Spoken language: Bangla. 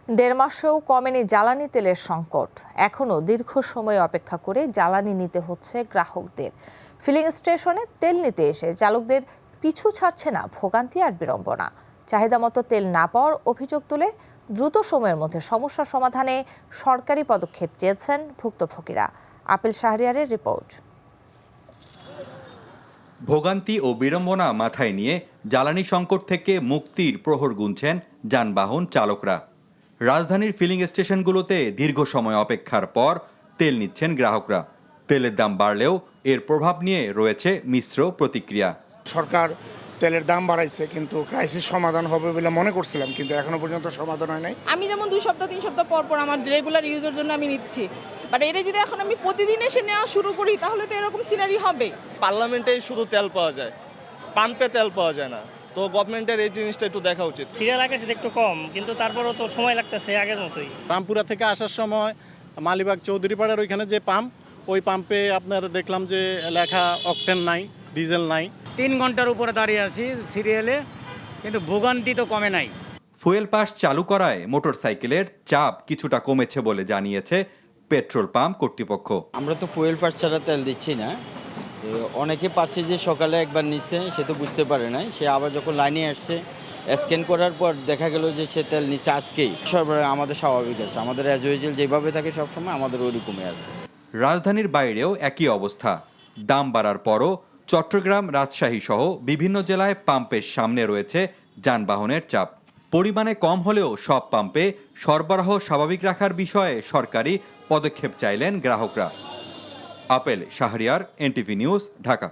দেড় মাসেও কমেনি জ্বালানি তেলের সংকট। এখনও দীর্ঘ সময় অপেক্ষা করে জ্বালানি নিতে হচ্ছে গ্রাহকদের। ফিলিং স্টেশনে তেল নিতে এসে চালকদের পিছু ছাড়ছে না ভোগান্তি আর বিড়ম্বনা। চাহিদা মতো তেল না পাওয়ার অভিযোগ তুলে দ্রুত সময়ের মধ্যে সমস্যা সমাধানে সরকারি পদক্ষেপ চেয়েছেন ভুক্তভোগীরা। Apple শাহরিয়ারের report. ভোগান্তি ও বিড়ম্বনা মাথায় নিয়ে জ্বালানি সংকট থেকে মুক্তির প্রহর গুনছেন যানবাহন চালকরা। রাজধানীর ফিলিং স্টেশনগুলোতে দীর্ঘ সময় অপেক্ষার পর তেল নিচ্ছেন গ্রাহকরা। তেলের দাম বাড়লেও এর প্রভাব নিয়ে রয়েছে মিশ্র প্রতিক্রিয়া। সরকার তেলের দাম বাড়াইছে, কিন্তু ক্রাইসিস সমাধান হবে বলে মনে করছিলাম, কিন্তু এখনো পর্যন্ত সমাধান হয় নাই। আমি যেমন 2 সপ্তাহ 3 সপ্তাহ পর পর আমার রেগুলার ইউজের জন্য আমি নিচ্ছি, বাট এটা যদি এখন আমি প্রতিদিন এসে নেওয়া শুরু করি তাহলে তো এরকম সিনারি হবে। পার্লামেন্টেই শুধু তেল পাওয়া যায়, পাম্পে তেল পাওয়া যায় না। তো গভর্নমেন্টের এই জিনিসটা একটু দেখা উচিত। সিরিয়াল আগের সাথে একটু কম, কিন্তু তারপরও তো সময় লাগতেছে আগের মতোই। রামপুরা থেকে আসার সময় মালিবাগ চৌধুরীপাড়ার ওইখানে যে পাম্প, ওই পাম্পে আপনার দেখলাম যে লেখা অকটেন নাই, ডিজেল নাই। 3 ঘন্টার উপরে দাঁড়িয়ে আছি সিরিয়ালে, কিন্তু ভোগান্তি তো কমে নাই। ফুয়েল পাস চালু করায় মোটরসাইকেলের চাপ কিছুটা কমেছে বলে জানিয়েছে পেট্রোল পাম্প কর্তৃপক্ষ। আমরা তো ফুয়েল পাস ছাড়া তেল দিচ্ছি না। অনেকে পাচ্ছে যে সকালে একবার নিচ্ছে, সে তো বুঝতে পারে নাই, সে আবার যখন লাইনে আসছে স্ক্যান করার পর দেখা গেল যে সে তেল নিচ্ছে আজকেই। সরবরাহ আমাদের স্বাভাবিক আছে, আমাদের অ্যাজ ইউজুয়াল যেভাবে থাকে সবসময় আমাদের ওইরকমই আছে। রাজধানীর বাইরেও একই অবস্থা। দাম বাড়ার পরও চট্টগ্রাম, রাজশাহী সহ বিভিন্ন জেলায় পাম্পের সামনে রয়েছে যানবাহনের চাপ। পরিমাণে কম হলেও সব পাম্পে সরবরাহ স্বাভাবিক রাখার বিষয়ে সরকারি পদক্ষেপ চাইলেন গ্রাহকরা। Apple Shahriar, NTV news, Dhaka.